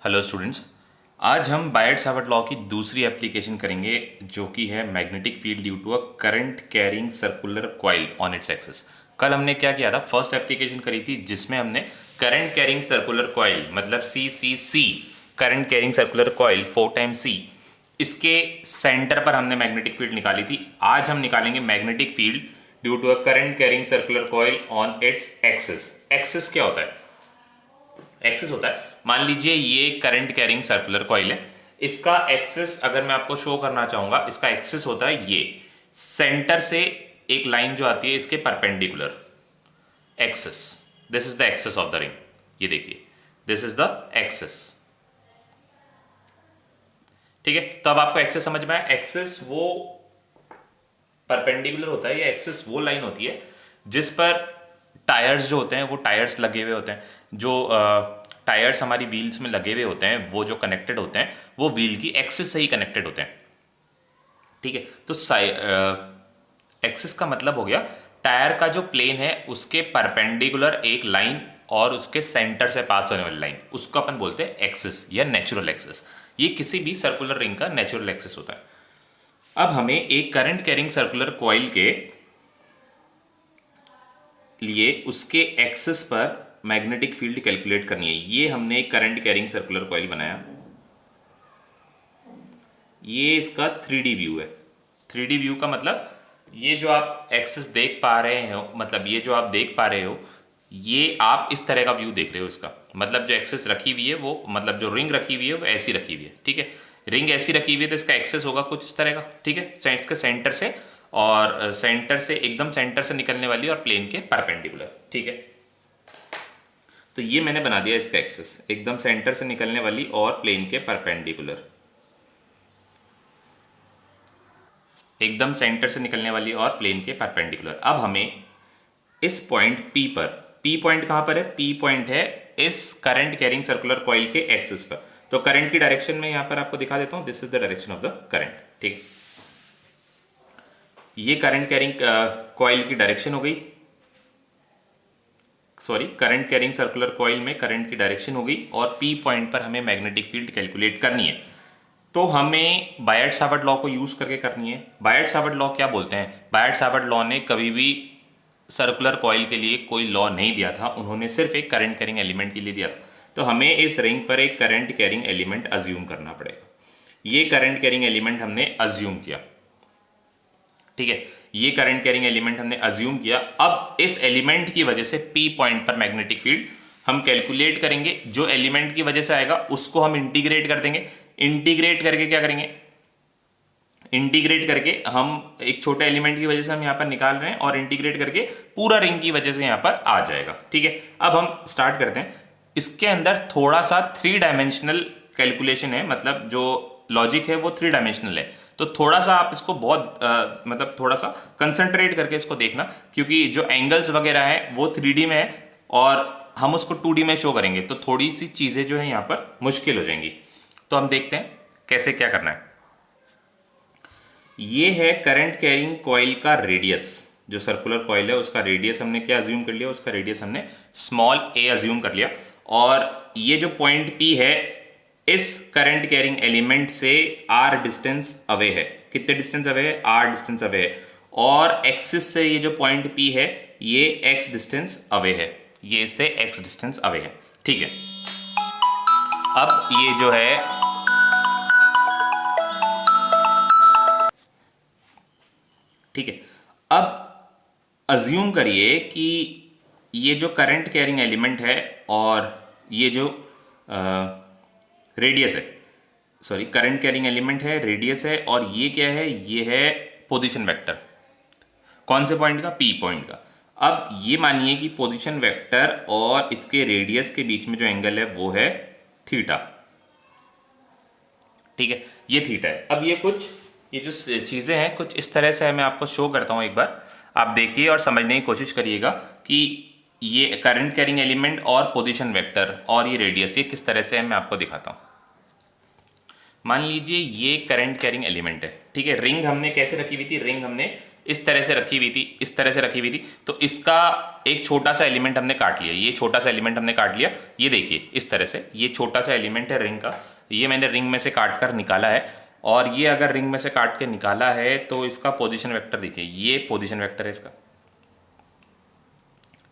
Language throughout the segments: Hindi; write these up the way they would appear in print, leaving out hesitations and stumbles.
Hello students. आज हम बायट-सावर्ट लॉ की दूसरी एप्लीकेशन करेंगे जो कि है magnetic field due to a current carrying circular coil on its axis. कल हमने क्या किया था, फर्स्ट एप्लीकेशन करी थी जिसमें हमने करंट कैरिंग सर्कुलर कॉइल मतलब CCC current carrying circular coil 4 times C, इसके सेंटर पर हमने मैग्नेटिक फील्ड निकाली थी। आज हम निकालेंगे magnetic field due to a current carrying circular coil on its axis. Axis क्या होता है? एक्सिस होता है, मान लीजिए ये करंट कैरिंग सर्कुलर कॉइल है, इसका एक्सिस अगर मैं आपको शो करना चाहूंगा, इसका एक्सिस होता है ये सेंटर से एक लाइन जो आती है इसके perpendicular axis. This is the axis of the ring. ये देखिए, दिस इज द एक्सिस। ठीक है, तो अब आपको एक्सिस समझ में आया। एक्सिस वो परपेंडिकुलर होता है, ये एक्सिस वो लाइन होती है जिस पर टायर्स जो होते हैं वो टायर्स लगे हुए होते हैं। जो टायर्स हमारी व्हील्स में लगे हुए होते हैं वो जो कनेक्टेड होते हैं वो व्हील की एक्सिस से ही कनेक्टेड होते हैं। ठीक है, तो एक्सिस का मतलब हो गया टायर का जो प्लेन है उसके परपेंडिकुलर एक लाइन और उसके सेंटर से पास होने वाली लाइन, उसको अपन बोलते हैं एक्सिस या नेचुरल एक्सिस। ये किसी भी सर्कुलर रिंग का नेचुरल एक्सिस होता है। अब हमें एक करंट कैरिंग सर्कुलर कॉइल के लिए उसके एक्सिस पर मैग्नेटिक फील्ड कैलकुलेट करनी है। ये हमने एक करंट कैरिंग सर्कुलर कॉइल बनाया। ये इसका 3D व्यू है। 3D व्यू का मतलब ये जो आप एक्सिस देख पा रहे हो, मतलब ये जो आप देख पा रहे हो, ये आप इस तरह का व्यू देख रहे हो। इसका मतलब जो एक्सिस रखी हुई है वो, मतलब जो रिंग रखी हुई है वो ऐसी रखी हुई है। ठीक है, रिंग ऐसी रखी हुई है तो इसका एक्सिस होगा कुछ इस तरह का। ठीक है, सेंट्स के सेंटर से, और सेंटर से एकदम सेंटर से निकलने वाली और प्लेन के परपेंडिकुलर। ठीक है, तो ये मैंने बना दिया इसका एक्सिस, एकदम सेंटर से निकलने वाली और प्लेन के परपेंडिकुलर। एकदम सेंटर से निकलने वाली और प्लेन के परपेंडिकुलर। अब हमें इस पॉइंट P पर, P पॉइंट कहां पर है? P पॉइंट है इस करंट कैरिंग सर्कुलर कॉइल के एक्सिस पर। तो करंट की डायरेक्शन में यहां पर आपको दिखा देता हूं, this is the direction of the current. ठीक, ये करंट कैरिंग कॉइल की डायरेक्शन हो गई, sorry current carrying circular coil में करंट की डायरेक्शन हो गई, और P पॉइंट पर हमें मैग्नेटिक फील्ड कैलकुलेट करनी है। तो हमें बायट-सावर्ट लॉ को यूज करके करनी है। बायट-सावर्ट लॉ क्या बोलते हैं? बायट-सावर्ट लॉ ने कभी भी सर्कुलर कॉइल के लिए कोई लॉ नहीं दिया था, उन्होंने सिर्फ एक करंट कैरिंग एलिमेंट के लिए दिया था। तो हमें इस रिंग पर एक करंट कैरिंग एलिमेंट अज्यूम करना पड़ेगा। ये करंट कैरिंग एलिमेंट हमने अज्यूम किया। ठीक है, ये करंट कैरिंग एलिमेंट हमने अज्यूम किया। अब इस एलिमेंट की वजह से P पॉइंट पर मैग्नेटिक फील्ड हम कैलकुलेट करेंगे। जो एलिमेंट की वजह से आएगा उसको हम इंटीग्रेट कर देंगे। इंटीग्रेट करके क्या करेंगे? इंटीग्रेट करके हम एक छोटे एलिमेंट की वजह से हम यहां पर निकाल रहे हैं, और इंटीग्रेट करके पूरा रिंग की वजह से यहां पर आ जाएगा। ठीक है, अब हम स्टार्ट करते हैं। इसके अंदर थोड़ा सा 3 डायमेंशनल कैलकुलेशन है, मतलब जो लॉजिक है वो 3 डायमेंशनल है। तो थोड़ा सा आप इसको बहुत मतलब थोड़ा सा कंसंट्रेट करके इसको देखना, क्योंकि जो एंगल्स वगैरह है वो 3D में है और हम उसको 2D में शो करेंगे, तो थोड़ी सी चीजें जो है यहां पर मुश्किल हो जाएंगी। तो हम देखते हैं कैसे क्या करना है। ये है करंट कैरिंग कॉइल का रेडियस। जो सर्कुलर कॉइल है उसका रेडियस हमने क्या अज्यूम कर लिया? उसका रेडियस हमने स्मॉल a अज्यूम कर लिया। और ये जो पॉइंट P है इस करंट कैरिंग एलिमेंट से r डिस्टेंस अवे है। कितने डिस्टेंस अवे है? r डिस्टेंस अवे है। और एक्सिस से ये जो पॉइंट P है ये x डिस्टेंस अवे है, ये इससे x डिस्टेंस अवे है। ठीक है, अब ये जो है, ठीक है, अब अज्यूम करिए कि ये जो करंट कैरिंग एलिमेंट है और ये जो रेडियस है, सॉरी करंट कैरिंग एलिमेंट है, रेडियस है, और ये क्या है? ये है पोजीशन वेक्टर। कौन से पॉइंट का? P पॉइंट का। अब ये मानिए कि पोजीशन वेक्टर और इसके रेडियस के बीच में जो एंगल है वो है थीटा। ठीक है, ये थीटा है। अब ये जो चीजें हैं कुछ इस तरह से है, मैं आपको शो करता हूं। एक बार आप देखिए और समझने की कोशिश करिएगा कि ये करंट कैरिंग एलिमेंट और पोजीशन वेक्टर और ये रेडियस ये किस तरह से है, मैं आपको दिखाता हूं। मान लीजिए ये करंट कैरिंग एलिमेंट है। ठीक है, रिंग हमने कैसे रखी हुई थी? रिंग हमने इस तरह से रखी हुई थी, इस तरह से रखी हुई थी, तो इसका एक छोटा सा एलिमेंट हमने काट लिया, ये छोटा सा एलिमेंट हमने काट लिया, ये देखिए इस तरह से, ये छोटा सा एलिमेंट है रिंग का, ये मैंने रिंग में से काट कर निकाला है, और ये अगर रिंग में से काट के निकाला है तो इसका पोजीशन वेक्टर देखिए, ये पोजीशन वेक्टर है इसका,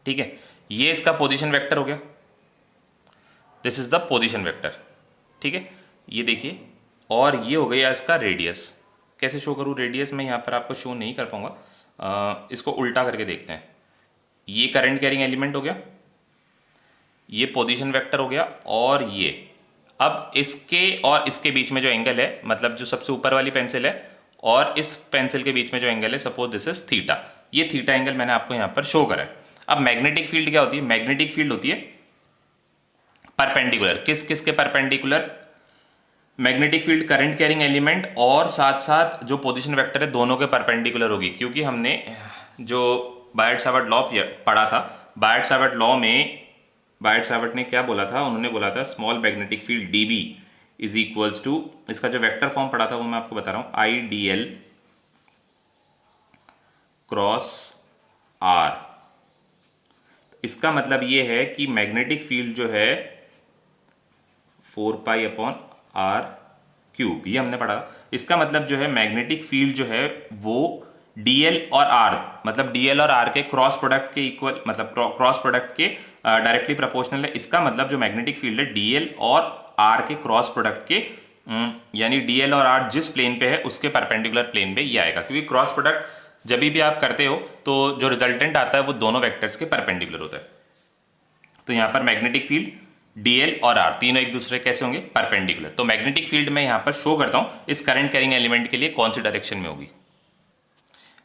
ठीक है, ये इसका पोजीशन वेक्टर हो गया, this is the position vector, ठीक है, ये देखिए, और ये हो गया इसका रेडियस। कैसे शो करूँ रेडियस, मैं यहाँ पर आपको शो नहीं कर पाऊंगा, इसको उल्टा करके देखते हैं। ये करंट कैरिंग एलिमेंट हो गया, ये पोजीशन वेक्टर हो गया, और ये अब इसके और इसके बीच में जो एंगल है, मतलब जो सबसे ऊपर वाली पेंसिल है और इस पेंसिल के बीच में जो एंगल है, सपोज दिस इज थीटा, ये थीटा एंगल मैंने आपको यहाँ पर शो करा है। अब मैग्नेटिक फील्ड क्या होती है, मैग्नेटिक फील्ड होती है परपेंडिकुलर, किस किस के perpendicular, magnetic field current carrying element और साथ साथ जो पोजीशन वेक्टर है दोनों के परपेंडिकुलर होगी, क्योंकि हमने जो बायट-सावर्ट लॉ पढ़ा था, बायट-सावर्ट लॉ में बायट-सावर्ट ने क्या बोला था, उन्होंने बोला था small magnetic field d B is equals to, इसका जो वेक्टर फॉर्म पढ़ा था वो मैं आपको बता रहा हूं, I D l cross r. इसका मतलब ये है कि मैग्नेटिक फील्ड जो है 4 पाई अपॉन आर क्यूब, ये हमने पढ़ा। इसका मतलब जो है मैग्नेटिक फील्ड जो है वो डीएल और आर, मतलब डीएल और आर के क्रॉस प्रोडक्ट के इक्वल, मतलब क्रॉस प्रोडक्ट के डायरेक्टली प्रोपोर्शनल है। इसका मतलब जो मैग्नेटिक फील्ड है डीएल और आर के क्रॉस प्रोडक्ट के, यानी डीएल और आर जिस प्लेन पे है उसके परपेंडिकुलर प्लेन पे ये आएगा, क्योंकि क्रॉस प्रोडक्ट जब भी आप करते हो तो जो रिजल्टेंट आता है वो दोनों वेक्टर्स के परपेंडिकुलर होता है। तो यहाँ पर मैग्नेटिक फील्ड डीएल और आर तीनों एक दूसरे कैसे होंगे, परपेंडिकुलर। तो मैग्नेटिक फील्ड मैं यहाँ पर शो करता हूँ इस करंट कैरिंग एलिमेंट के लिए कौन सी डायरेक्शन में होगी।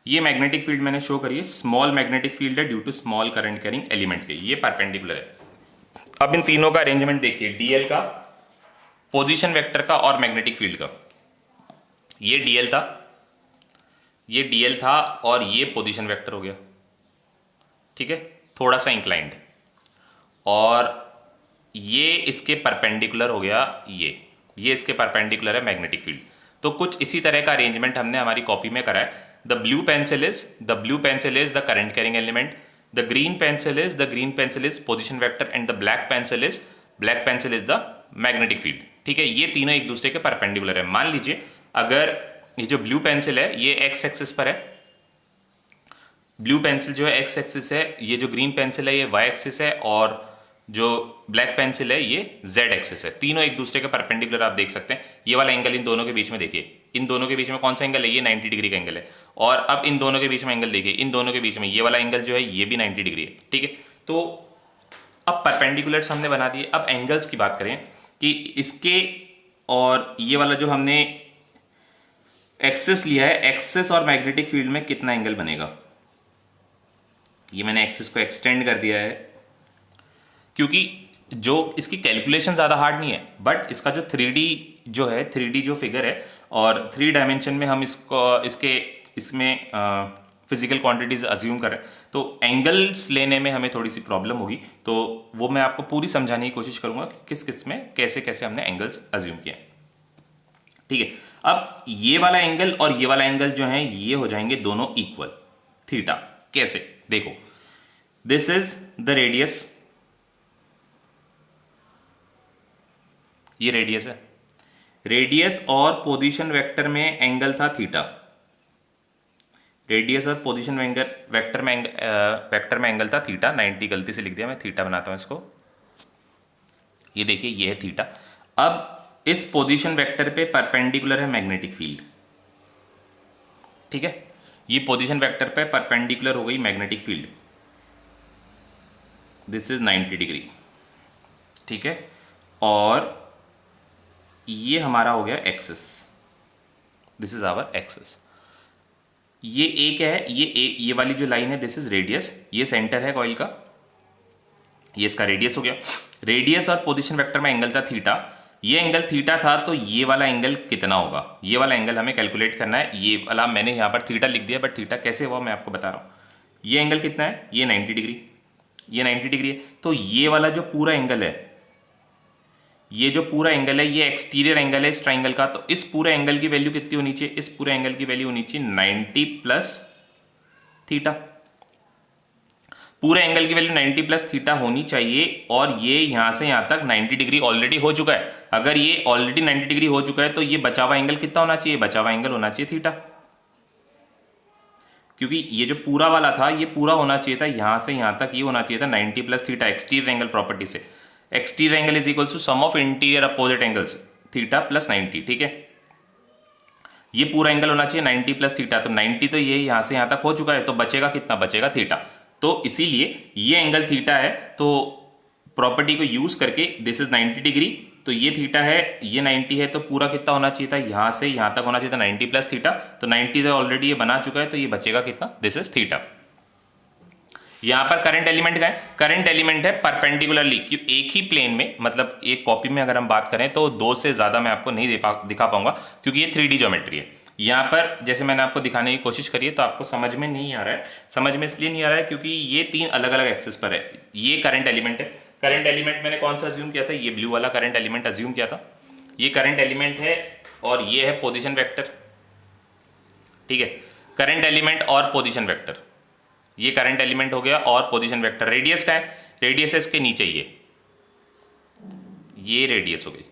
ये मैग्नेटिक फील्ड मैंने शो करी है, स्मॉल मैग्नेटिक फील्ड है due to small current carrying element के, ये परपेंडिकुलर है। अब इन तीनों का अरेंजमेंट देखिए, डीएल का, पोजीशन वेक्टर का और मैग्नेटिक फील्ड का। ये डीएल था, ये डीएल था और ये पोजीशन वेक्टर हो गया, ठीक है, थोड़ा सा इंक्लाइंड, और ये इसके परपेंडिकुलर हो गया, ये इसके परपेंडिकुलर है मैग्नेटिक फील्ड। तो कुछ इसी तरह का अरेंजमेंट हमने हमारी कॉपी में करा है। The blue pencil is the current carrying element, the green pencil is position vector, and the black pencil is the magnetic field, ठीक है। ये तीनों एक दूसरे के परपेंडिकुलर है। मान लीजिए अगर ये जो ब्लू पेंसिल है ये एक्स एक्सिस पर है, ब्लू पेंसिल जो है एक्स एक्सिस है, ये जो ग्रीन पेंसिल है ये वाई एक्सिस है, और जो ब्लैक पेंसिल है ये जेड एक्सिस है। तीनों एक दूसरे के परपेंडिकुलर आप देख सकते हैं। ये वाला एंगल इन दोनों के बीच में देखिए, इन दोनों के बीच में कौन सा एंगल है, ये 90 डिग्री का एंगल है। और अब इन दोनों के बीच में एंगल देखिए, इन दोनों के बीच में ये वाला एंगल जो है ये भी 90 डिग्री है, ठीक है। तो अब परपेंडिकुलर्स हमने बना दिए। अब एंगल्स की बात करें कि इसके और ये वाला जो हमने एक्सिस लिया है, एक्सिस और मैग्नेटिक फील्ड में कितना एंगल बनेगा। ये मैंने एक्सिस को एक्सटेंड कर दिया है, क्योंकि जो इसकी कैलकुलेशन ज़्यादा हार्ड नहीं है, बट इसका जो 3D जो है, 3D जो फिगर है, और 3 डायमेंशन में हम इसमें फिजिकल क्वांटिटीज अज्यूम करें तो एंगल्स लेने में हमें थोड़ी सी प्रॉब्लम होगी। तो वो मैं आपको पूरी समझाने की कोशिश करूंगा कि किस किस में कैसे कैसे हमने एंगल्स अज्यूम किए, ठीक है। अब ये वाला एंगल और ये वाला एंगल जो है ये हो जाएंगे दोनों इक्वल, थीटा। कैसे, देखो, दिस इज द रेडियस, ये रेडियस है, रेडियस और पोजीशन वेक्टर में एंगल था थीटा, रेडियस और पोजीशन वेक्टर में एंगल था थीटा। 90 गलती से लिख दिया, मैं थीटा बनाता हूं इसको। ये देखिए ये है थीटा। अब इस पोजीशन वेक्टर पे परपेंडिकुलर है मैग्नेटिक फील्ड, ठीक है। ये पोजीशन वेक्टर पे परपेंडिकुलर हो गई magnetic field, this is 90 degree, ठीक है। और ये हमारा हो गया axis, this is our axis. ये एक है, ये वाली जो लाइन है दिस इज रेडियस, ये सेंटर है कॉइल का, ये इसका रेडियस हो गया। रेडियस और पोजीशन वेक्टर में एंगल था थीटा, ये एंगल थीटा था, तो ये वाला एंगल कितना होगा, ये वाला एंगल हमें कैलकुलेट करना है। ये वाला मैंने यहाँ पर थीटा लिख दिया, बट थीटा कैसे हुआ मैं आपको बता रहा हूँ। ये एंगल कितना है, ये 90 डिग्री, ये 90 डिग्री है। तो ये वाला जो पूरा एंगल है, ये जो पूरा एंगल है ये एक्सटीरियर एंगल है इस ट्राइंगल का। तो इस पूरे एंगल की वैल्यू कितनी होनी चाहिए, इस पूरे एंगल की वैल्यू होनी चाहिए 90 प्लस थीटा। पूरे एंगल की वैल्यू 90 प्लस थीटा होनी चाहिए और ये यहां से यहां तक 90 डिग्री ऑलरेडी हो चुका है। अगर ये ऑलरेडी 90 डिग्री हो चुका है तो ये बचा हुआ एंगल कितना होना चाहिए? बचा हुआ एंगल होना चाहिए थीटा, क्योंकि ये जो पूरा वाला था ये पूरा होना चाहिए था, यहां से यहां तक ये होना चाहिए था 90 plus theta exterior angle property से। Exterior angle is equal to sum of interior opposite angles theta plus 90। ठीक है, ये पूरा एंगल होना चाहिए 90 प्लस थीटा, तो 90 तो ये यहां से यहां तक हो चुका है, तो बचेगा कितना? बचेगा थीटा। तो इसीलिए ये एंगल थीटा है, तो प्रॉपर्टी को यूज करके दिस इज 90 डिग्री, तो ये थीटा है, ये 90 है, तो पूरा कितना होना चाहिए था? यहां से यहां तक होना चाहिए था 90 प्लस थीटा, तो 90 तो ऑलरेडी ये बना चुका है, तो ये बचेगा कितना? This is theta. यहां पर करंट एलिमेंट का है, करंट एलिमेंट है परपेंडिकुलरली, एक ही प्लेन में, मतलब एक कॉपी में अगर हम बात करें तो दो से ज्यादा मैं आपको नहीं दिखा पाऊंगा, क्योंकि ये 3D ज्योमेट्री है। यहाँ पर जैसे मैंने आपको दिखाने की कोशिश करी है तो आपको समझ में नहीं आ रहा है। समझ में इसलिए नहीं आ रहा है क्योंकि ये तीन अलग अलग एक्सिस पर है। ये करंट एलिमेंट है, करंट एलिमेंट मैंने कौन सा अज्यूम किया था? ये ब्लू वाला करंट एलिमेंट अज्यूम किया था। ये करंट एलिमेंट है और ये है पोजीशन वेक्टर। ठीक है, करंट एलिमेंट और पोजीशन वेक्टर, ये करंट एलिमेंट हो गया और पोजीशन वेक्टर। रेडियस का है, रेडियस है इसके नीचे, ये रेडियस हो गई।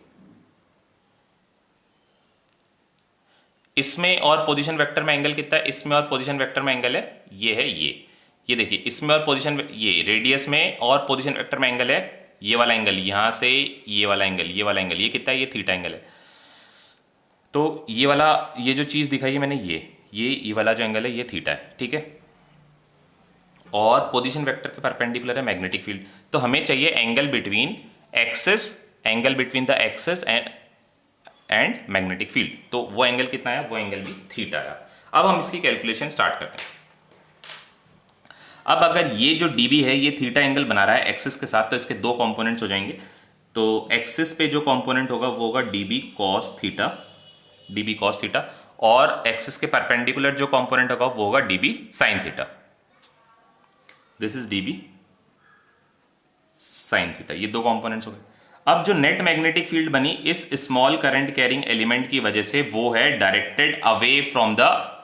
इसमें और पोजीशन वेक्टर में एंगल कितना है? इसमें और पोजीशन वेक्टर में एंगल है, ये है ये देखिए, इसमें और पोजीशन, ये रेडियस में और पोजीशन वेक्टर में एंगल है, ये वाला एंगल, यहां से ये वाला एंगल, ये वाला एंगल, ये कितना है? ये थीटा एंगल है। तो ये वाला, ये जो चीज दिखाई है मैंने, ये वाला जो एंगल है ये थीटा है। ठीक है, और पोजीशन वेक्टर के परपेंडिकुलर है मैग्नेटिक फील्ड, तो हमें चाहिए angle between axis, angle between the axis and magnetic field. तो वो एंगल कितना है? वो एंगल भी थीटा है। अब हम इसकी कैलकुलेशन स्टार्ट करते हैं। अब अगर ये जो dB है ये थीटा एंगल बना रहा है एक्सिस के साथ, तो इसके दो कंपोनेंट्स हो जाएंगे। तो एक्सिस पे जो कंपोनेंट होगा वो होगा dB cos थीटा, और एक्सिस के परपेंडिकुलर जो कंपोनेंट होगा वो होगा dB sin theta. This is dB sin theta, ये दो कंपोनेंट्स हो गए। अब जो नेट मैग्नेटिक फील्ड बनी इस स्मॉल करंट कैरिंग एलिमेंट की वजह से, वो है directed away from the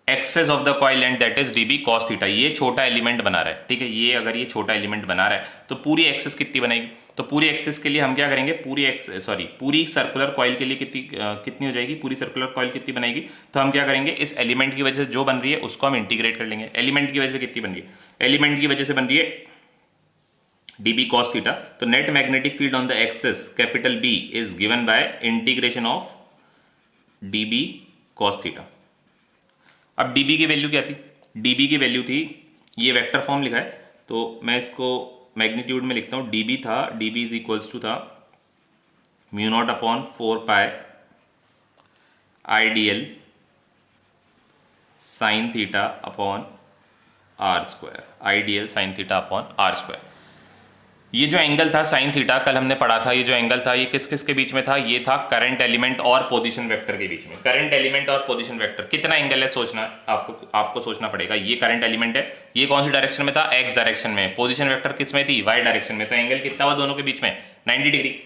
axis of the coil and that is dB cos theta. ये छोटा एलिमेंट बना रहा है। ठीक है, ये अगर ये छोटा एलिमेंट बना रहा है तो पूरी एक्सेस कितनी बनेगी? तो पूरी एक्सेस के लिए हम क्या करेंगे? पूरी सर्कुलर कॉइल के लिए कितनी हो जाएगी? पूरी सर्कुलर कॉइल कितनी बनेगी? तो हम क्या करेंगे? इस एलिमेंट की वजह से जो बन रही है उसको हम इंटीग्रेट कर लेंगे। एलिमेंट की वजह से कितनी बन रही है? एलिमेंट की वजह से बन रही है dB cos थीटा। तो net magnetic field on the axis capital B is given by integration of dB cos theta. अब dB की वैल्यू क्या थी? dB की वैल्यू थी, ये वेक्टर फॉर्म लिखा है तो मैं इसको मैग्नीट्यूड में लिखता हूं। dB था, dB इज इक्वल्स टू था mu not upon 4 pi IDL sine theta upon are square, IDL sine theta upon are square. ये जो एंगल था साइन थीटा, कल हमने पढ़ा था, ये जो एंगल था ये किस किस के बीच में था? ये था करंट एलिमेंट और पोजीशन वेक्टर के बीच में। करंट एलिमेंट और पोजीशन वेक्टर कितना एंगल है सोचना, आपको सोचना पड़ेगा। ये करंट एलिमेंट है, ये कौन सी डायरेक्शन में था? एक्स डायरेक्शन में। पोजीशन वेक्टर किस में थी? वाई डायरेक्शन में। तो एंगल कितना हुआ दोनों के बीच में? 90 डिग्री।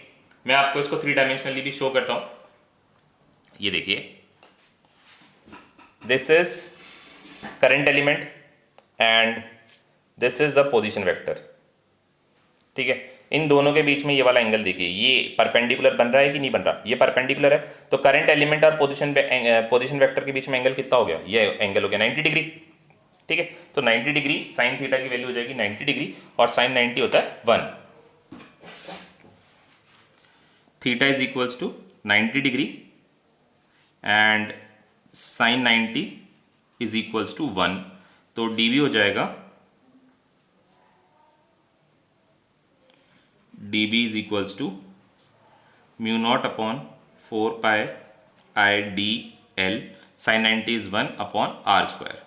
मैं आपको इसको 3 डायमेंशनली भी शो करता हूं। ये देखिए, this is current element and this is the position vector. ठीक है, इन दोनों के बीच में ये वाला एंगल देखिए, ये परपेंडिकुलर बन रहा है कि नहीं बन रहा? ये परपेंडिकुलर है, तो करंट एलिमेंट और पोजीशन वेक्टर के बीच में एंगल कितना हो गया? ये एंगल हो गया 90 डिग्री। ठीक है, तो 90 डिग्री साइन थीटा की वैल्यू हो जाएगी 90 डिग्री, और साइन 90 होता है 1। Theta is equals to 90 degree and sine 90 is equals to 1, तो dB हो जाएगा dB is equals to mu naught upon 4 pi IDL sin 90 is 1 upon R square।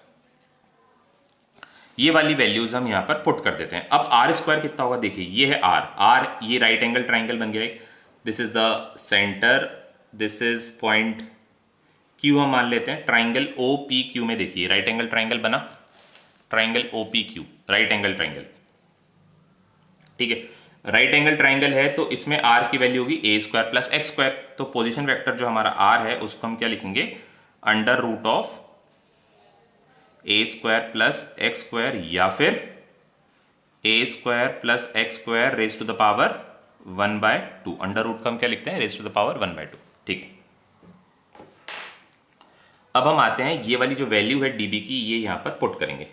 ये वाली वैल्यूज हम यहां पर पुट कर देते हैं। अब R स्क्वायर कितना होगा? देखिए, ये है R, ये राइट एंगल ट्राइंगल बन गया एक। This is the centre, this is point Q हम मान लेते हैं। ट्राइंगल OPQ में देखिए राइट एंगल ट्राइंगल बना, triangle OPQ right angle triangle. ठीक है, राइट एंगल ट्राइंगल है तो इसमें R की वैल्यू होगी a square plus x square. तो पोजीशन वेक्टर जो हमारा R है उसको हम क्या लिखेंगे? Under root of a square plus x square या फिर a square plus x square raise to the power 1/2। Under root का हम क्या लिखते हैं, रेज टू द पावर 1/2। ठीक है, अब हम आते हैं ये वाली जो वैल्यू है डीबी की, ये यहां पर पुट करेंगे।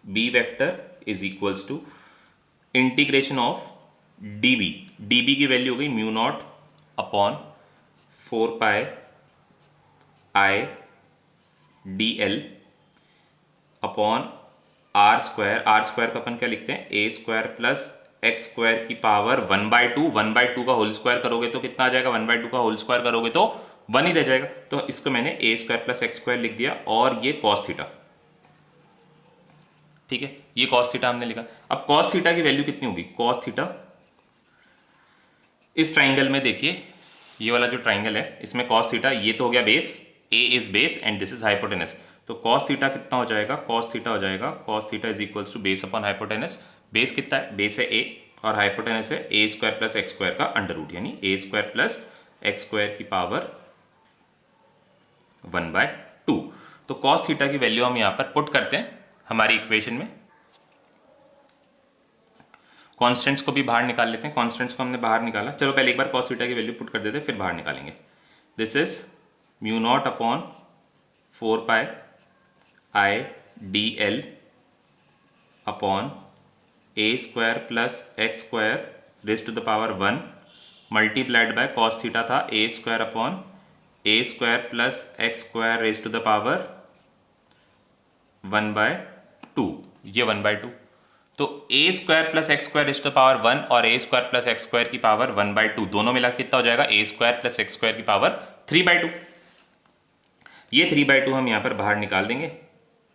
B vector is equals to integration of dB. DB की वैल्यू हो गई mu not upon 4 pi I D L upon are square. R square का अपन क्या लिखते हैं, a square plus x square की पावर 1/2। 1/2 का होल स्क्वायर करोगे तो कितना आ जाएगा, 1/2 का होल स्क्वायर करोगे तो 1 ही रह जाएगा। तो इसको मैंने ए स्क्वायर प्लस एक्स स्क्वायर लिख दिया और ये कॉस थीटा। ठीक है, ये कॉस थीटा हमने लिखा। अब कॉस थीटा की वैल्यू कितनी होगी, कॉस थीटा इस ट्राइंगल में देखिए, ये वाला जो ट्राइंगल है इसमें कॉस थीटा, ये तो हो गया base, a is base and this is hypotenuse. तो कॉस थीटा कितना हो जाएगा, कॉस थीटा हो जाएगा, cos theta is equals to base upon hypotenuse. Base कितना है, बेस है ए और हाइपोटेनस है a square plus x square का अंडर रूट, यानी a square plus x square की पावर 1/2। तो कॉस थीटा की वैल्यू हम यहां पर पुट करते हैं हमारी इक्वेशन में। कॉन्स्टेंट्स को भी बाहर निकाल लेते हैं। कॉन्स्टेंट्स को हमने बाहर निकाला, चलो पहले एक बार कॉस थीटा की वैल्यू पुट कर देते हैं फिर बाहर निकालेंगे। This is mu not upon 4 pi I D L upon a square plus x square raise to the power 1 multiplied by cos theta था a square upon a square plus x square raise to the power 1/2। ये 1/2, तो a square plus x square raise to the power 1 और ए स्क्वायर प्लस एक्स स्क्वायर की पावर 1/2 दोनों मिला कितना हो जाएगा, a square plus x square की पावर 3/2। ये 3/2 हम यहां पर बाहर निकाल देंगे।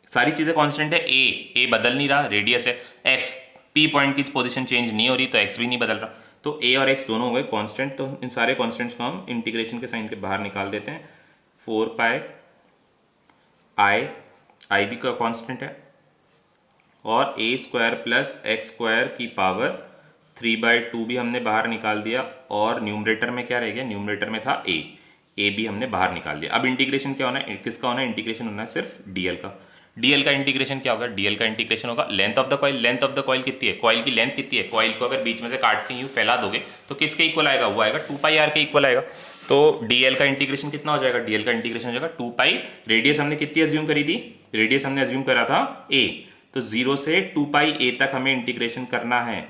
सारी चीजें कांस्टेंट है, ए बदल नहीं रहा, रेडियस है, एक्स पी पॉइंट की पोजीशन चेंज नहीं हो रही तो एक्स भी नहीं बदल रहा, तो ए और एक्स दोनों हो गए कांस्टेंट। तो इन सारे कांस्टेंट्स को हम इंटीग्रेशन के साइन के बाहर निकाल देते हैं। 4 पाई आई भी का कांस्टेंट है और ए स्क्वायर प्लस एक्स स्क्वायर की पावर 3/2 भी हमने बाहर निकाल दिया और न्यूमरेटर में क्या रह गया, न्यूमरेटर में था ए भी हमने बाहर निकाल दिया। अब इंटीग्रेशन क्या होना है, किसका होना है, इंटीग्रेशन होना है सिर्फ डीएल का। डीएल का इंटीग्रेशन क्या होगा, डीएल का इंटीग्रेशन होगा length of the coil. Length of the coil कितनी है, कॉइल की लेंथ कितनी है, कॉइल को अगर बीच में से काटते ही फैला दोगे तो किसके इक्वल आएगा, वो आएगा 2 पाई आर के इक्वल आएगा। तो डीएल का इंटीग्रेशन कितना हो जाएगा, डीएल का इंटीग्रेशन हो जाएगा 2 पाई। रेडियस हमने कितनी अज्यूम करी थी, रेडियस हमने अज्यूम करा था ए, तो 0 से 2 पाई ए तक हमें इंटीग्रेशन करना है।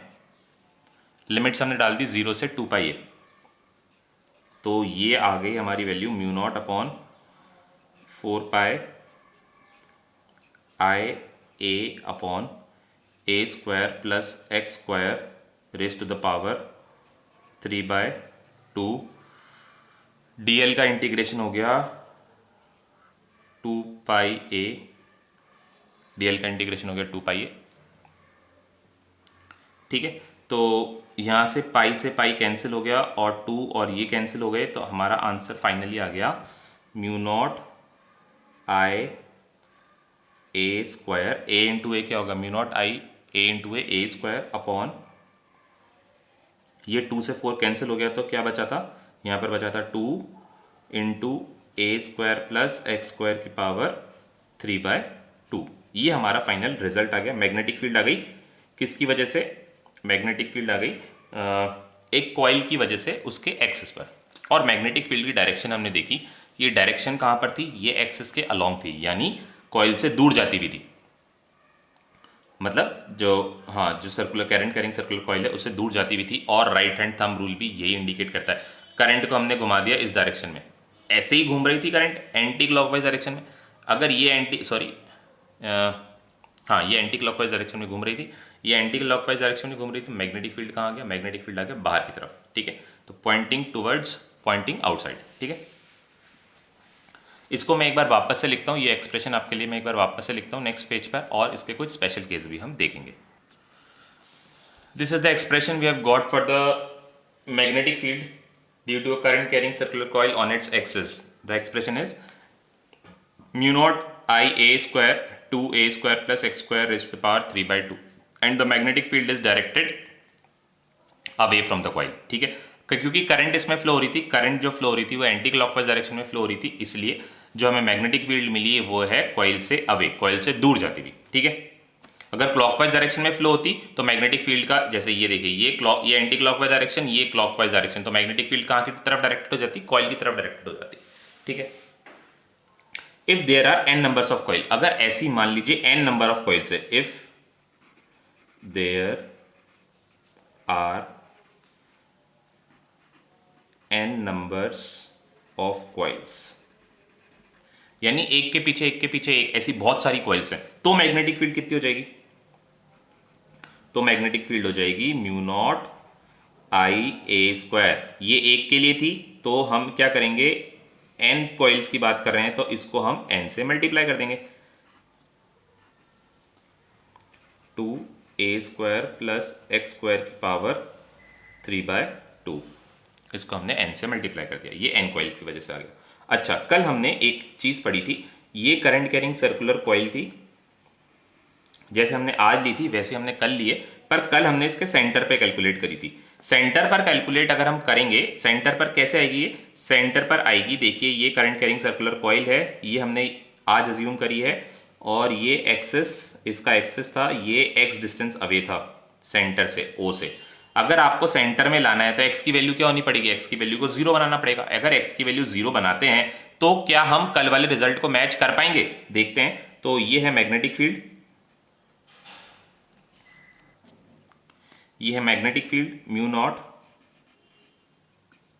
लिमिट्स हमने डाल दी 0 से 2 पाई ए, तो ये आ गई हमारी value mu not upon 4 pi I a upon a square plus x square raise to the power 3/2। Dl का इंटीग्रेशन हो गया 2 पाई ए, डीएल का इंटीग्रेशन हो गया 2 पाई ए। ठीक है, तो यहां से पाई कैंसिल हो गया और 2 और ये कैंसिल हो गए, तो हमारा आंसर फाइनली आ गया mu naught I a square, A into ए क्या होगा, mu naught I A into A square upon ये 2 से 4 कैंसिल हो गया तो क्या बचा था, यहाँ पर बचा था 2 इंटू ए स्क्वायर प्लस एक्स स्क्वायर की पावर 3/2। ये हमारा फाइनल रिजल्ट आ गया। मैग्नेटिक फील्ड आ गई, किसकी वजह से, मैग्नेटिक फील्ड आ गई एक कॉइल की वजह से उसके एक्सिस पर। और मैग्नेटिक फील्ड की डायरेक्शन हमने देखी, ये डायरेक्शन कहाँ पर थी, ये एक्सिस के अलोंग थी, यानी कॉइल से दूर जाती भी थी। मतलब जो circular current carrying circular coil है उससे दूर जाती भी थी। और राइट हैंड थंब रूल भी यही इंडिकेट करता है। करंट को हमने घुमा दिया इस डायरेक्शन में, ऐसे ही घूम रही थी करंट एंटी क्लॉकवाइज डायरेक्शन में। अगर ये ये एंटी क्लॉकवाइज डायरेक्शन में घूम रही थी, ये एंटी क्लॉकवाइज डायरेक्शन में घूम रही थी, मैग्नेटिक फील्ड कहाँ आ गया, मैग्नेटिक फील्ड आ गया बाहर की तरफ। ठीक है, तो पॉइंटिंग आउटसाइड। ठीक है, इसको मैं एक बार वापस से लिखता हूँ, ये एक्सप्रेशन आपके लिए मैं एक बार वापस से लिखता हूँ नेक्स्ट पेज पर, और इसके कुछ स्पेशल केस भी हम देखेंगे। This is the expression we have got for the magnetic field due to a current carrying circular coil on its axis. The expression is mu not I a square 2a square plus x square raise to the power 3/2 and the magnetic field is directed away from the coil. ठीक है, क्योंकि करंट इसमें फ्लो हो रही थी, करंट जो फ्लो हो रही थी वो एंटी क्लॉकवाइज डायरेक्शन में फ्लो हो रही थी, इसलिए जो हमें मैग्नेटिक फील्ड मिली है वो है कॉइल से अवे, कॉइल से दूर जाती हुई। ठीक है, अगर क्लॉकवाइज डायरेक्शन में फ्लो होती तो मैग्नेटिक फील्ड का, जैसे ये देखिए ये एंटी क्लॉकवाइज डायरेक्शन, ये क्लॉकवाइज डायरेक्शन, तो मैग्नेटिक फील्ड कहाँ की तरफ डायरेक्ट हो जाती, कॉइल की तरफ डायरेक्ट हो जाती। ठीक है, if there are n numbers of coil, अगर ऐसी मान लीजिए n नंबर ऑफ कॉइल्स है, if there are n numbers of coils, यानी एक के पीछे एक के पीछे एक, ऐसी बहुत सारी कॉइल्स हैं, तो मैग्नेटिक फील्ड कितनी हो जाएगी, तो मैग्नेटिक फील्ड हो जाएगी mu naught I a square. ये एक के लिए थी, तो हम क्या करेंगे, n कॉइल्स की बात कर रहे हैं तो इसको हम n से मल्टीप्लाई कर देंगे, 2a square plus x square की पावर 3/2, इसको हमने n से मल्टीप्लाई कर दिया, ये n कॉइल्स की वजह से आ गया। अच्छा, कल हमने एक चीज पढ़ी थी, ये करंट कैरिंग सर्कुलर कॉइल थी, जैसे हमने आज ली थी वैसे हमने कल लिए, पर कल हमने इसके सेंटर पे कैलकुलेट करी थी। सेंटर पर कैलकुलेट अगर हम करेंगे, सेंटर पर कैसे आएगी, ये सेंटर पर आएगी, देखिए ये करंट कैरिंग सर्कुलर कॉइल है, ये हमने आज अज्यूम करी है, और ये एक्सिस, इसका एक्सिस था, ये एक्स डिस्टेंस अवे था सेंटर से, ओ से। अगर आपको सेंटर में लाना है तो एक्स की वैल्यू क्या होनी पड़ेगी, एक्स की वैल्यू को 0 बनाना पड़ेगा। अगर एक्स की वैल्यू 0 बनाते हैं तो क्या हम कल वाले रिजल्ट को मैच कर पाएंगे, देखते हैं। तो ये है मैग्नेटिक फील्ड, ये है magnetic field mu not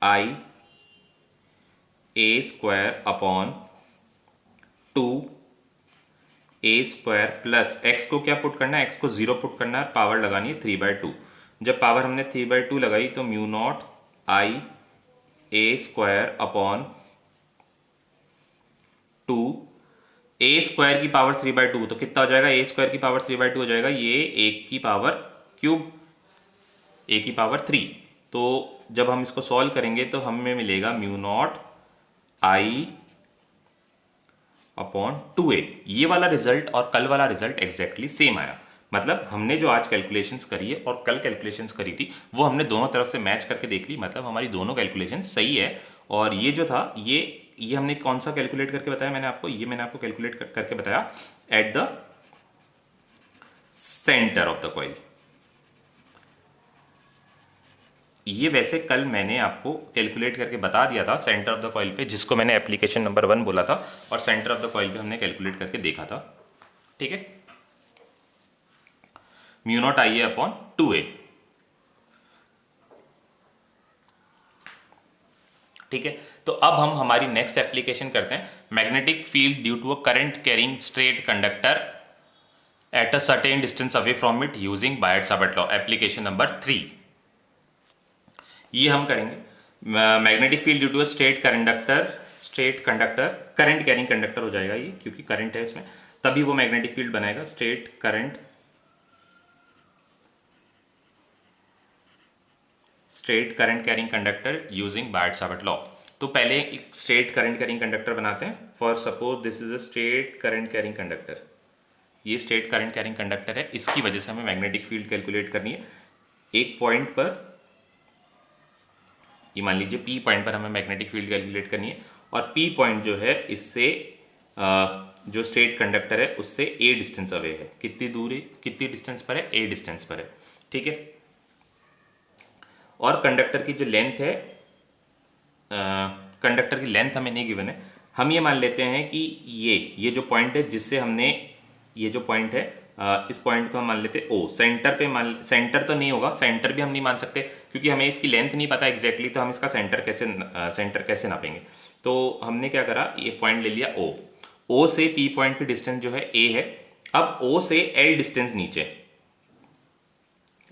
I a square upon 2a square plus x को क्या पुट करना है, एक्स को 0 पुट करना है, पावर लगानी है 3/2। जब पावर हमने 3/2 लगाई तो mu naught I a square upon 2a square की पावर 3/2, तो कितना हो जाएगा, a स्क्वायर की पावर 3/2 हो जाएगा, ये 1 की पावर क्यूब, a की पावर 3। तो जब हम इसको सॉल्व करेंगे तो हमें मिलेगा mu naught I upon 2a। ये वाला रिजल्ट और कल वाला रिजल्ट एग्जैक्टली सेम आया, मतलब हमने जो आज कैलकुलेशंस करी है और कल कैलकुलेशंस करी थी वो हमने दोनों तरफ से मैच करके देख ली, मतलब हमारी दोनों कैलकुलेशन सही है। और ये जो था ये हमने कौन सा कैलकुलेट करके बताया मैंने आपको, ये मैंने आपको कैलकुलेट करके बताया at the centre of the coil. ये वैसे कल मैंने आपको कैलकुलेट करके बता दिया था सेंटर ऑफ द कॉइल पे, जिसको मैंने एप्लीकेशन नंबर 1 बोला था, और सेंटर ऑफ द कॉइल पे हमने कैलकुलेट करके देखा था। ठीक है, mu not I a upon 2a। ठीक है, तो अब हम हमारी नेक्स्ट एप्लीकेशन करते हैं, magnetic field due to a current carrying straight conductor at a certain distance away from it using Biot Savart law, application number 3। ये हम करेंगे, magnetic field due to a straight conductor, current carrying conductor हो जाएगा ये, क्योंकि करंट है इसमें, तभी वो मैग्नेटिक फील्ड बनाएगा, straight current carrying conductor using Biot Savart law. तो पहले एक स्ट्रेट करंट कैरिंग कंडक्टर बनाते हैं। For suppose this is a straight current carrying conductor, ये स्ट्रेट करंट कैरिंग कंडक्टर है, इसकी वजह से हमें मैग्नेटिक फील्ड कैलकुलेट करनी है। एक पॉइंट पर, ये मान लीजिए P पॉइंट पर हमें मैग्नेटिक फील्ड कैलकुलेट करनी है, और P पॉइंट जो है इससे जो स्ट्रेट कंडक्टर है उससे a डिस्टेंस अवे है। कितनी दूरी, कितनी डिस्टेंस पर है, a डिस्टेंस पर है। ठीक है, और कंडक्टर की जो लेंथ है, कंडक्टर की लेंथ हमें नहीं गिवन है, हम ये मान लेते हैं कि ये जो पॉइंट है जिससे हमने, ये जो पॉइंट है इस पॉइंट को हम मान लेते हैं O। सेंटर पे सेंटर तो नहीं होगा, सेंटर भी हम नहीं मान सकते क्योंकि हमें इसकी लेंथ नहीं पता एग्जैक्टली, तो हम इसका सेंटर कैसे नापेंगे। तो हमने क्या करा, ये पॉइंट ले लिया O से P पॉइंट की डिस्टेंस जो है A है। अब O से L डिस्टेंस नीचे,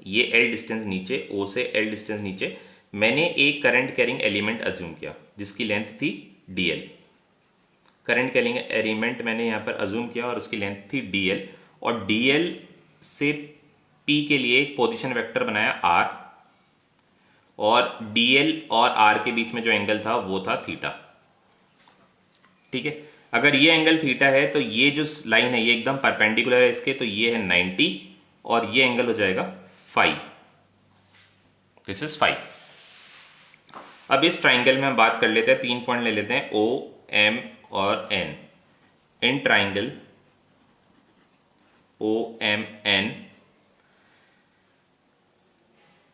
ये L डिस्टेंस नीचे, O से L डिस्टेंस नीचे मैंने एक करंट कैरिंग एलिमेंट अज्यूम किया जिसकी लेंथ थी dl। करंट कैरिंग एलिमेंट मैंने यहाँ पर अज्यूम किया और उसकी लेंथ थी dl, और dl से p के लिए एक पोजीशन वेक्टर बनाया r, और dl और r के बीच में जो एंगल था वो था थीटा। ठीक है, अगर ये एंगल थीटा है तो ये जो लाइन है ये एकदम परपेंडिकुलर है इसके, तो ये है 90 और ये एंगल हो जाएगा 5, दिस इज 5। अब इस ट्राइंगल में हम बात कर लेते हैं, 3 पॉइंट ले लेते हैं O, M और n in triangle O M N,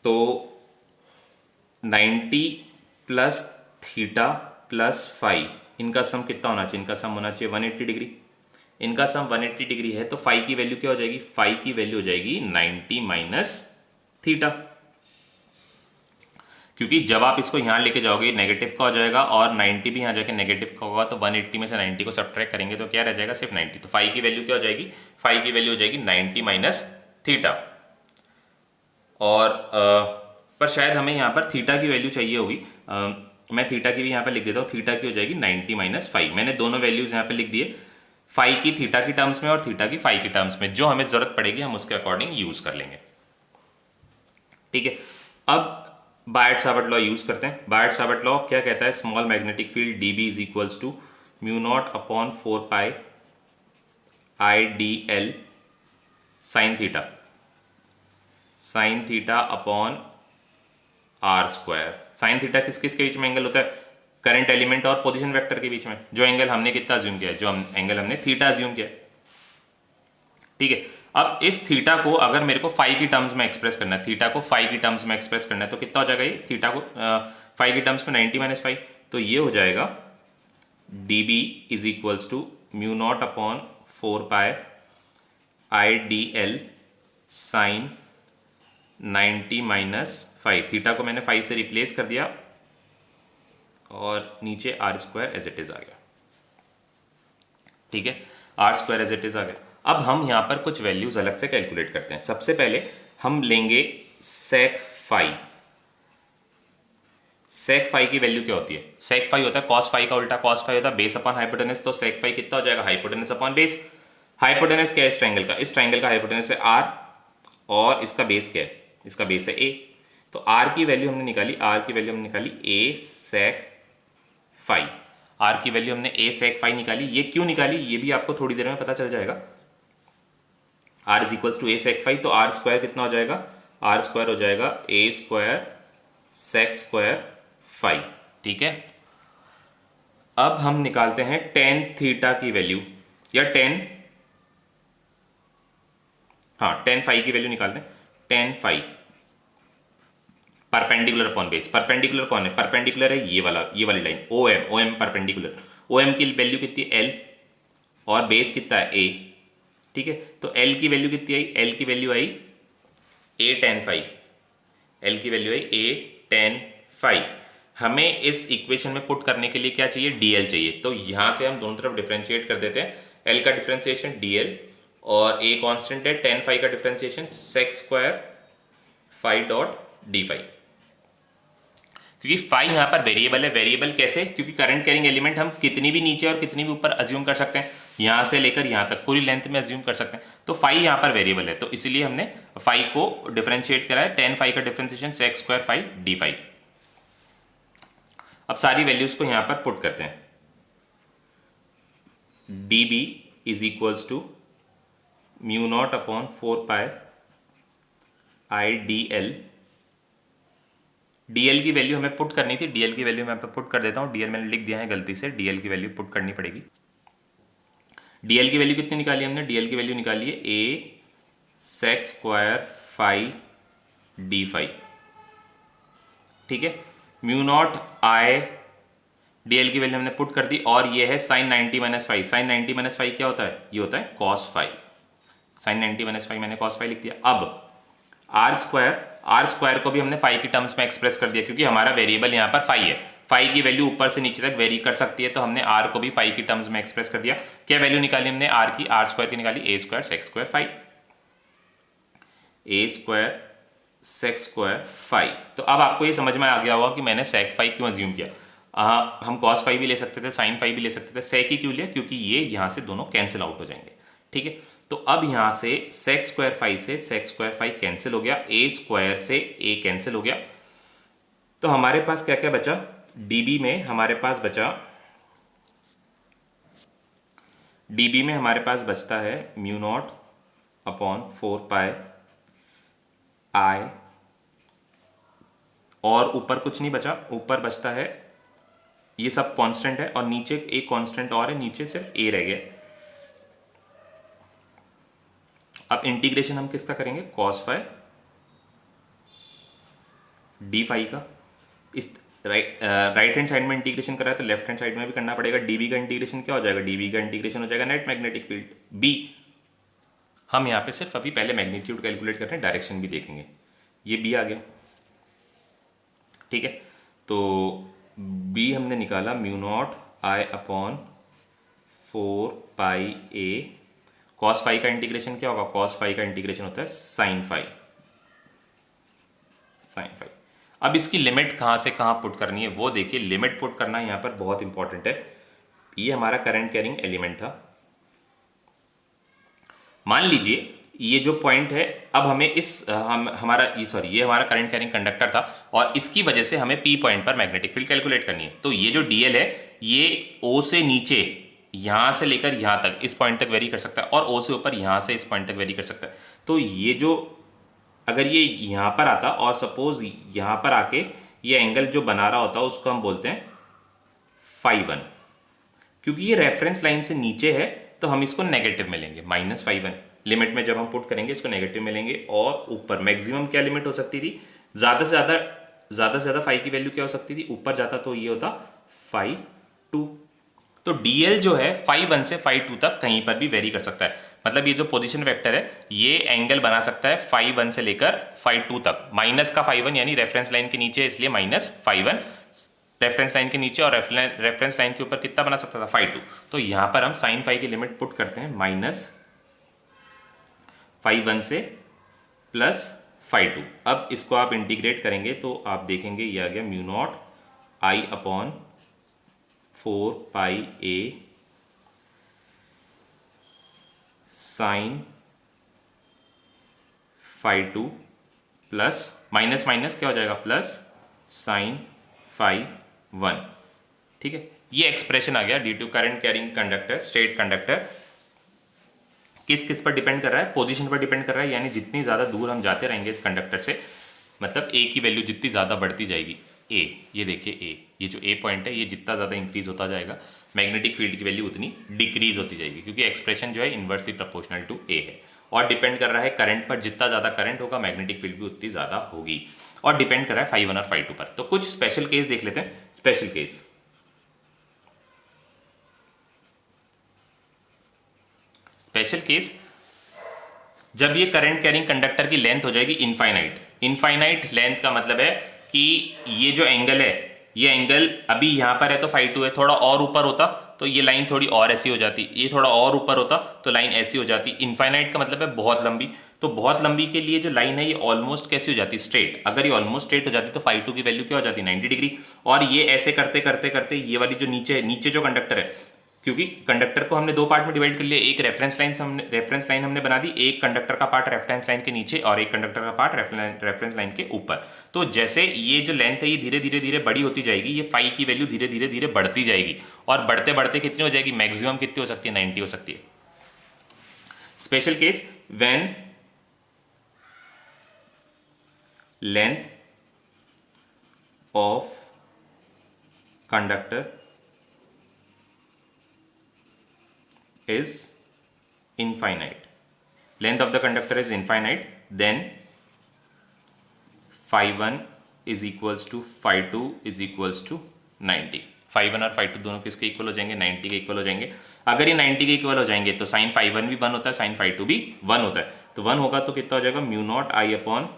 तो 90 प्लस थीटा प्लस फाई, इनका सम कितना होना चाहिए? इनका सम होना चाहिए 180 डिग्री। इनका सम 180 डिग्री है तो फाई की वैल्यू क्या हो जाएगी? फाई की वैल्यू हो जाएगी 90 माइनस थीटा, क्योंकि जब आप इसको यहां लेके जाओगे नेगेटिव का हो जाएगा और 90 भी यहां जाके नेगेटिव का होगा, तो 180 में से 90 को सब्ट्रैक्ट करेंगे तो क्या रह जाएगा? सिर्फ 90। तो फाई की वैल्यू क्या हो जाएगी? फाई की वैल्यू हो जाएगी 90 माइनस थीटा। और पर शायद हमें यहाँ पर थीटा की वैल्यू चाहिए होगी। मैं थीटा की भी यहाँ पर लिख देता हूँ, थीटा की हो जाएगी 90 माइनस फाइव। मैंने दोनों वैल्यूज यहाँ पे लिख दिए, फाई की थीटा की टर्म्स में और थीटा की फाई की टर्म्स में। जो हमें जरूरत पड़ेगी हम उसके अकॉर्डिंग यूज कर लेंगे। ठीक है, अब बायट-सावर्ट लॉ यूज करते हैं। बायट-सावर्ट लॉ क्या कहता है? Small magnetic field dB is equals to mu not upon 4 pi I D L sine theta, sine theta upon are square. Sine theta किस किस के बीच में एंगल होता है? करंट एलिमेंट और पोजीशन वेक्टर के बीच में। जो एंगल हमने कितना अज्यूम किया है? जो एंगल हमने थीटा अज्यूम किया है। ठीक है, अब इस थीटा को अगर मेरे को फाई की टर्म्स में एक्सप्रेस करना है, थीटा को फाई की टर्म्स में एक्सप्रेस करना है, तो कितना हो जाएगा ये? थीटा को फाई की टर्म्स में 90 माइनस फाइव, तो ये हो जाएगा dB is equals to mu not upon 4 pi I D L sine 90 minus five. थीटा को मैंने फाइव से रिप्लेस कर दिया और नीचे R square as it is आ गया। ठीक है, R square as it is आ गया। अब हम यहां पर कुछ वैल्यूज अलग से कैलकुलेट करते हैं। सबसे पहले हम लेंगे सेक फाई। सेक फाई की वैल्यू क्या होती है? सेक फाई होता है कॉस फाई का उल्टा। कॉस फाई होता है बेस अपॉन हाइपोटेनस, तो सेक फाई कितना हो जाएगा? Hypotenuse upon base. हाइपोटेनस क्या है इस ट्रायंगल का? इस ट्रायंगल का हाइपोटेनस है आर और इसका बेस क्या है? इसका बेस है ए। तो आर की वैल्यू हमने निकाली, आर की वैल्यू हमने निकाली ए सेक फाई। आर की वैल्यू हमने ए सेक फाई निकाली। ये क्यों निकाली ये भी आपको थोड़ी देर में पता चल जाएगा। R is equals to a sec phi, तो आर स्क्वायर कितना हो जाएगा? आर स्क्वायर हो जाएगा a square sec square phi. ठीक है, अब हम निकालते हैं टेन थीटा की वैल्यू, या टेन फाई की वैल्यू निकालते हैं। Tan phi perpendicular upon base. Perpendicular कौन है? परपेंडिकुलर है ये वाली line O M. O M perpendicular. O M की वैल्यू कितनी है? एल, और बेस कितना है? ए। ठीक है, तो एल की वैल्यू कितनी आई? एल की वैल्यू आई ए टेन फाइव। एल की वैल्यू आई ए टेन फाइव। हमें इस इक्वेशन में पुट करने के लिए क्या चाहिए? डीएल चाहिए। तो यहां से हम दोनों तरफ डिफरेंशिएट कर देते हैं। एल का डिफरेंशिएशन डीएल और ए कांस्टेंट है, टेन फाइव का differentiation sec square phi dot D phi. क्योंकि फाई यहां पर वेरिएबल है। वेरिएबल कैसे? क्योंकि करंट कैरिंग एलिमेंट हम कितनी भी नीचे और कितनी भी ऊपर अज्यूम कर सकते हैं, यहां से लेकर यहां तक पूरी लेंथ में अज्यूम कर सकते हैं। तो फाई यहां पर वेरिएबल है, तो इसीलिए हमने फाई को डिफरेंशिएट करा है। टेन फाई का differentiation sec square five D phi. अब सारी वैल्यूज को यहां पर पुट करते हैं। dB is equals to mu not upon 4 pi I D L. DL की वैल्यू हमें पुट करनी थी, डीएल की वैल्यू मैं यहाँ पे पुट कर देता हूँ। डीएल मैंने लिख दिया है गलती से, डीएल की वैल्यू पुट करनी पड़ेगी। डीएल की वैल्यू कितनी निकाली हमने? डीएल की वैल्यू निकाली है a sec square five D five. ठीक है, म्यू नॉट आई डीएल की वैल्यू हमने पुट कर दी, और ये है sine 90 minus five. Sine 90 minus five क्या होता है? ये होता है cos five. Sine 90 minus five मैंने कॉस फाइव लिख दिया। अब आर स्क्वायर को भी हमने फाई की टर्म्स में एक्सप्रेस कर दिया, क्योंकि हमारा वेरिएबल यहाँ पर फाई है। फाई की वैल्यू ऊपर से नीचे तक वेरी कर सकती है, तो हमने आर को भी फाई की टर्म्स में एक्सप्रेस कर दिया। क्या वैल्यू निकाली हमने आर की? आर स्क्वायर की निकाली ए स्क्वायर सेक स्क्वायर फाइव। ए स्क्वायर सेक स्क्वायर फाइव। तो अब आपको ये समझ में आ गया होगा कि मैंने सेक फाइव क्यों अज्यूम किया। हम कॉस फाइव भी ले सकते थे, साइन फाइव भी ले सकते थे, सेक ही क्यों लिया? क्योंकि ये यहां से दोनों कैंसिल आउट हो जाएंगे। ठीक है, तो अब यहां से सेक स्क्वायर फाइव से सेक स्क्वायर फाइव कैंसिल हो गया, ए स्क्वायर से ए कैंसिल हो गया। तो हमारे पास क्या क्या बचा? डीबी में हमारे पास बचा, डीबी में हमारे पास बचता है म्यू नॉट अपॉन 4 पाई आई, और ऊपर कुछ नहीं बचा, ऊपर बचता है ये सब कांस्टेंट है और नीचे एक कांस्टेंट और है, नीचे सिर्फ a रह गया। अब इंटीग्रेशन हम किसका करेंगे, cos फाई डी फाई का। इस राइट हैंड साइड में इंटीग्रेशन करा है तो लेफ्ट हैंड साइड में भी करना पड़ेगा। डीबी का इंटीग्रेशन क्या हो जाएगा, डीबी का इंटीग्रेशन हो जाएगा नेट मैग्नेटिक फील्ड बी। हम यहाँ पे सिर्फ अभी पहले मैग्नीट्यूड कैलकुलेट कर रहे हैं, डायरेक्शन भी देखेंगे। ये बी आ गया, ठीक है। तो बी हमने निकाला mu naught I upon 4 pi A. Cos phi का इंटीग्रेशन क्या होगा, कॉस फाई का इंटीग्रेशन होता है साइन फाई, साइन फाई। अब इसकी लिमिट कहाँ से कहाँ पुट करनी है वो देखिए। लिमिट पुट करना यहाँ पर बहुत इंपॉर्टेंट है। ये हमारा करंट कैरिंग एलिमेंट था, मान लीजिए ये जो पॉइंट है, अब हमें ये हमारा करंट कैरिंग कंडक्टर था और इसकी वजह से हमें पी पॉइंट पर मैग्नेटिक फील्ड कैलकुलेट करनी है। तो ये जो डीएल है ये ओ से नीचे यहां से लेकर यहां तक इस पॉइंट तक वेरी कर सकता है और ओ से ऊपर यहां से इस पॉइंट तक वेरी कर सकता है। तो ये जो अगर ये यहां पर आता और सपोज यहां पर आके ये एंगल जो बना रहा होता उसको हम बोलते हैं φ1। क्योंकि ये रेफरेंस लाइन से नीचे है तो हम इसको नेगेटिव में लेंगे, -φ1। लिमिट में जब हम पुट करेंगे इसको नेगेटिव में लेंगे। और ऊपर मैक्सिमम क्या लिमिट हो सकती थी, ज्यादा से ज्यादा फाई की वैल्यू क्या हो सकती थी, ऊपर जाता तो ये होता φ2। तो dl जो है φ1 से φ2 तक कहीं पर भी वेरी कर सकता है। मतलब ये जो पोजीशन वेक्टर है ये एंगल बना सकता है φ1 से लेकर φ2 तक। माइनस का φ1 यानी रेफरेंस लाइन के नीचे, इसलिए -φ1 रेफरेंस लाइन के नीचे, और रेफरेंस लाइन के ऊपर कितना बना सकता था, φ2। तो यहां पर हम साइन फाई की लिमिट पुट करते हैं -φ1 से +φ2। अब इसको आप इंटीग्रेट करेंगे तो आप देखेंगे ये आ गया mu naught I upon 4 pi A sign φ2 plus minus minus क्या हो जाएगा प्लस साइन φ1। ठीक है, ये एक्सप्रेशन आ गया due to current carrying conductor, straight conductor. किस किस पर डिपेंड कर रहा है, पोजीशन पर डिपेंड कर रहा है। यानी जितनी ज़्यादा दूर हम जाते रहेंगे इस कंडक्टर से, मतलब ए की वैल्यू जितनी ज़्यादा बढ़ती जाएगी, ए ये देखिए ए, ये जो ए पॉइंट है ये जितना ज़्यादा इंक्रीज होता जाएगा मैग्नेटिक फील्ड की वैल्यू उतनी डिक्रीज होती जाएगी, क्योंकि एक्सप्रेशन जो है इन्वर्सली प्रोपोर्शनल टू ए है। और डिपेंड कर रहा है करंट पर, जितना ज़्यादा करंट होगा मैग्नेटिक फील्ड भी उतनी ज़्यादा होगी। और डिपेंड कर रहा है φ1 और φ2 पर। तो कुछ स्पेशल केस देख लेते हैं। स्पेशल केस, स्पेशल केस जब ये करंट कैरिंग कंडक्टर की लेंथ हो जाएगी इनफाइनाइट। इनफाइनाइट लेंथ का मतलब है कि ये जो एंगल है, ये एंगल अभी यहां पर है तो φ2 है, थोड़ा और ऊपर होता तो ये लाइन थोड़ी और ऐसी हो जाती, ये थोड़ा और ऊपर होता तो लाइन ऐसी हो जाती। इनफाइनाइट का मतलब है बहुत लंबी। तो बहुत लंबी के लिए जो लाइन है ये ऑलमोस्ट कैसी हो जाती, स्ट्रेट। अगर ये ऑलमोस्ट स्ट्रेट हो जाती तो φ2 की वैल्यू क्या हो जाती, 90 डिग्री। और ये ऐसे करते करते करते ये वाली जो नीचे जो कंडक्टर है, क्योंकि कंडक्टर को हमने दो पार्ट में डिवाइड कर लिया, एक रेफरेंस लाइन हमने बना दी, एक कंडक्टर का पार्ट रेफरेंस लाइन के नीचे और एक कंडक्टर का पार्ट रेफरेंस लाइन के ऊपर। तो जैसे ये जो लेंथ है ये धीरे धीरे धीरे बड़ी होती जाएगी, ये फाई की वैल्यू धीरे धीरे धीरे बढ़ती जाएगी और बढ़ते बढ़ते कितनी हो जाएगी, मैक्सिमम कितनी हो सकती है, 90 हो सकती है। Special case when length of conductor is infinite, length of the conductor is infinite, then φ1 is equals to φ2 is equals to 90। φ1 और φ2 दोनों किसके इक्वल हो जाएंगे, 90 के इक्वल हो जाएंगे। अगर ये 90 के इक्वल हो जाएंगे तो साइन φ1 भी 1 होता है, साइन φ2 भी 1 होता है। तो 1 होगा तो कितना हो जाएगा, म्यू नॉट आई अपॉन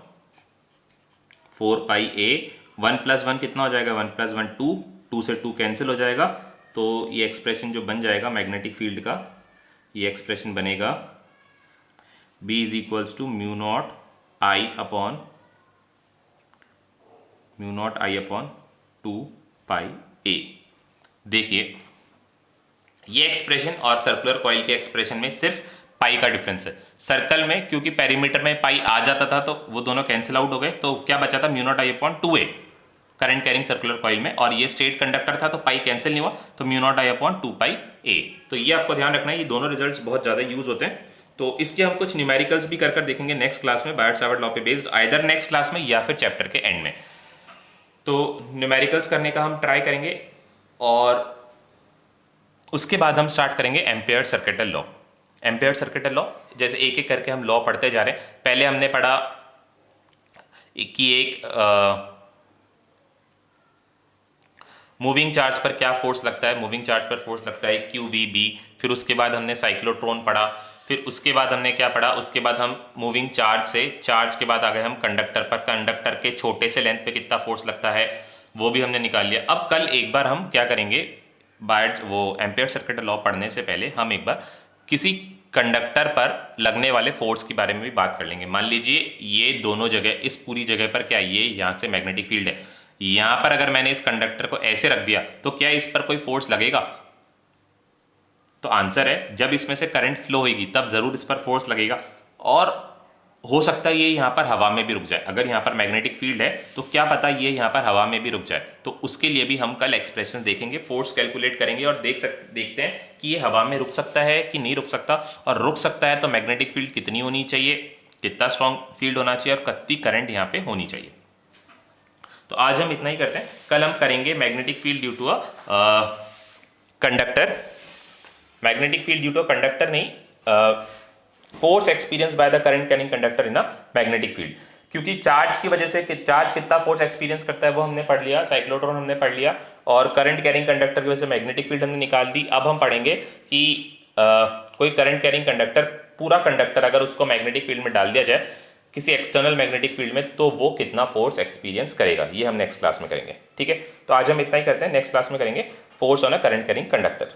4 पाई ए। 1 + 1 कितना हो जाएगा, 1 + 1 2, 2 से 2 कैंसिल हो जाएगा। तो ये एक्सप्रेशन जो बन जाएगा मैग्नेटिक फील्ड का, ये एक्सप्रेशन बनेगा B is equals to mu not I upon 2 pi a. देखिए ये एक्सप्रेशन और सर्कुलर कॉइल के एक्सप्रेशन में सिर्फ पाई का डिफरेंस है। सर्कल में क्योंकि पेरीमीटर में पाई आ जाता था तो वो दोनों कैंसिल आउट हो गए, तो क्या बचा था, mu not I upon 2a current carrying circular coil में। और ये स्ट्रेट कंडक्टर था तो पाई कैंसिल नहीं हुआ, तो mu naught I upon 2 pi ए। तो ये आपको ध्यान रखना है, ये दोनों रिजल्ट्स बहुत ज़्यादा यूज होते हैं। तो इसके हम कुछ न्यूमेरिकल्स भी कर देखेंगे नेक्स्ट क्लास में, बायट-सावर्ट लॉ पे बेस्ड, आइदर नेक्स्ट क्लास में या फिर चैप्टर के एंड में। तो न्यूमेरिकल्स करने का हम ट्राई करेंगे। और उसके बाद हम स्टार्ट करेंगे ampere circuital law. Ampere circuital law जैसे एक एक करके हम लॉ पढ़ते जा रहे हैं। पहले हमने पढ़ा कि एक मूविंग चार्ज पर क्या फोर्स लगता है, मूविंग चार्ज पर फोर्स लगता है QVB। फिर उसके बाद हमने साइक्लोट्रॉन पढ़ा। फिर उसके बाद हमने क्या पढ़ा, उसके बाद हम मूविंग चार्ज से चार्ज के बाद आ गए हम कंडक्टर पर। कंडक्टर के छोटे से लेंथ पे कितना फोर्स लगता है वो भी हमने निकाल लिया। अब कल एक बार हम क्या करेंगे, बाय वो एम्पेयर सर्किट लॉ पढ़ने से पहले हम एक बार किसी कंडक्टर पर लगने वाले फोर्स के बारे में भी बात कर लेंगे। मान लीजिए ये दोनों जगह, इस पूरी जगह पर क्या ये यहाँ से मैग्नेटिक फील्ड है, यहाँ पर अगर मैंने इस कंडक्टर को ऐसे रख दिया तो क्या इस पर कोई फोर्स लगेगा? तो आंसर है जब इसमें से करंट फ्लो होगी तब जरूर इस पर फोर्स लगेगा। और हो सकता है ये यहाँ पर हवा में भी रुक जाए। अगर यहाँ पर मैग्नेटिक फील्ड है तो क्या पता ये यहाँ पर हवा में भी रुक जाए। तो उसके लिए भी हम कल एक्सप्रेशन देखेंगे, फोर्स कैलकुलेट करेंगे और देखते हैं कि ये हवा में रुक सकता है कि नहीं रुक सकता, और रुक सकता है तो मैग्नेटिक फील्ड कितनी होनी चाहिए, कितना स्ट्रॉन्ग फील्ड होना चाहिए और कितनी करंट यहाँ पे होनी चाहिए। तो आज हम इतना ही करते हैं। कल हम करेंगे magnetic field due to a conductor. Magnetic field due to conductor नहीं, force experience by the current carrying conductor in a magnetic field. क्योंकि चार्ज की वजह से चार्ज कितना फोर्स एक्सपीरियंस करता है वो हमने पढ़ लिया, साइक्लोट्रॉन हमने पढ़ लिया, और करंट कैरिंग कंडक्टर की वजह से मैग्नेटिक फील्ड हमने निकाल दी। अब हम पढ़ेंगे कि कोई करंट कैरिंग कंडक्टर, पूरा कंडक्टर अगर उसको मैग्नेटिक फील्ड में डाल दिया जाए किसी एक्सटर्नल मैग्नेटिक फील्ड में तो वो कितना फोर्स एक्सपीरियंस करेगा, ये हम नेक्स्ट क्लास में करेंगे। ठीक है, तो आज हम इतना ही करते हैं। नेक्स्ट क्लास में करेंगे force on a current carrying conductor.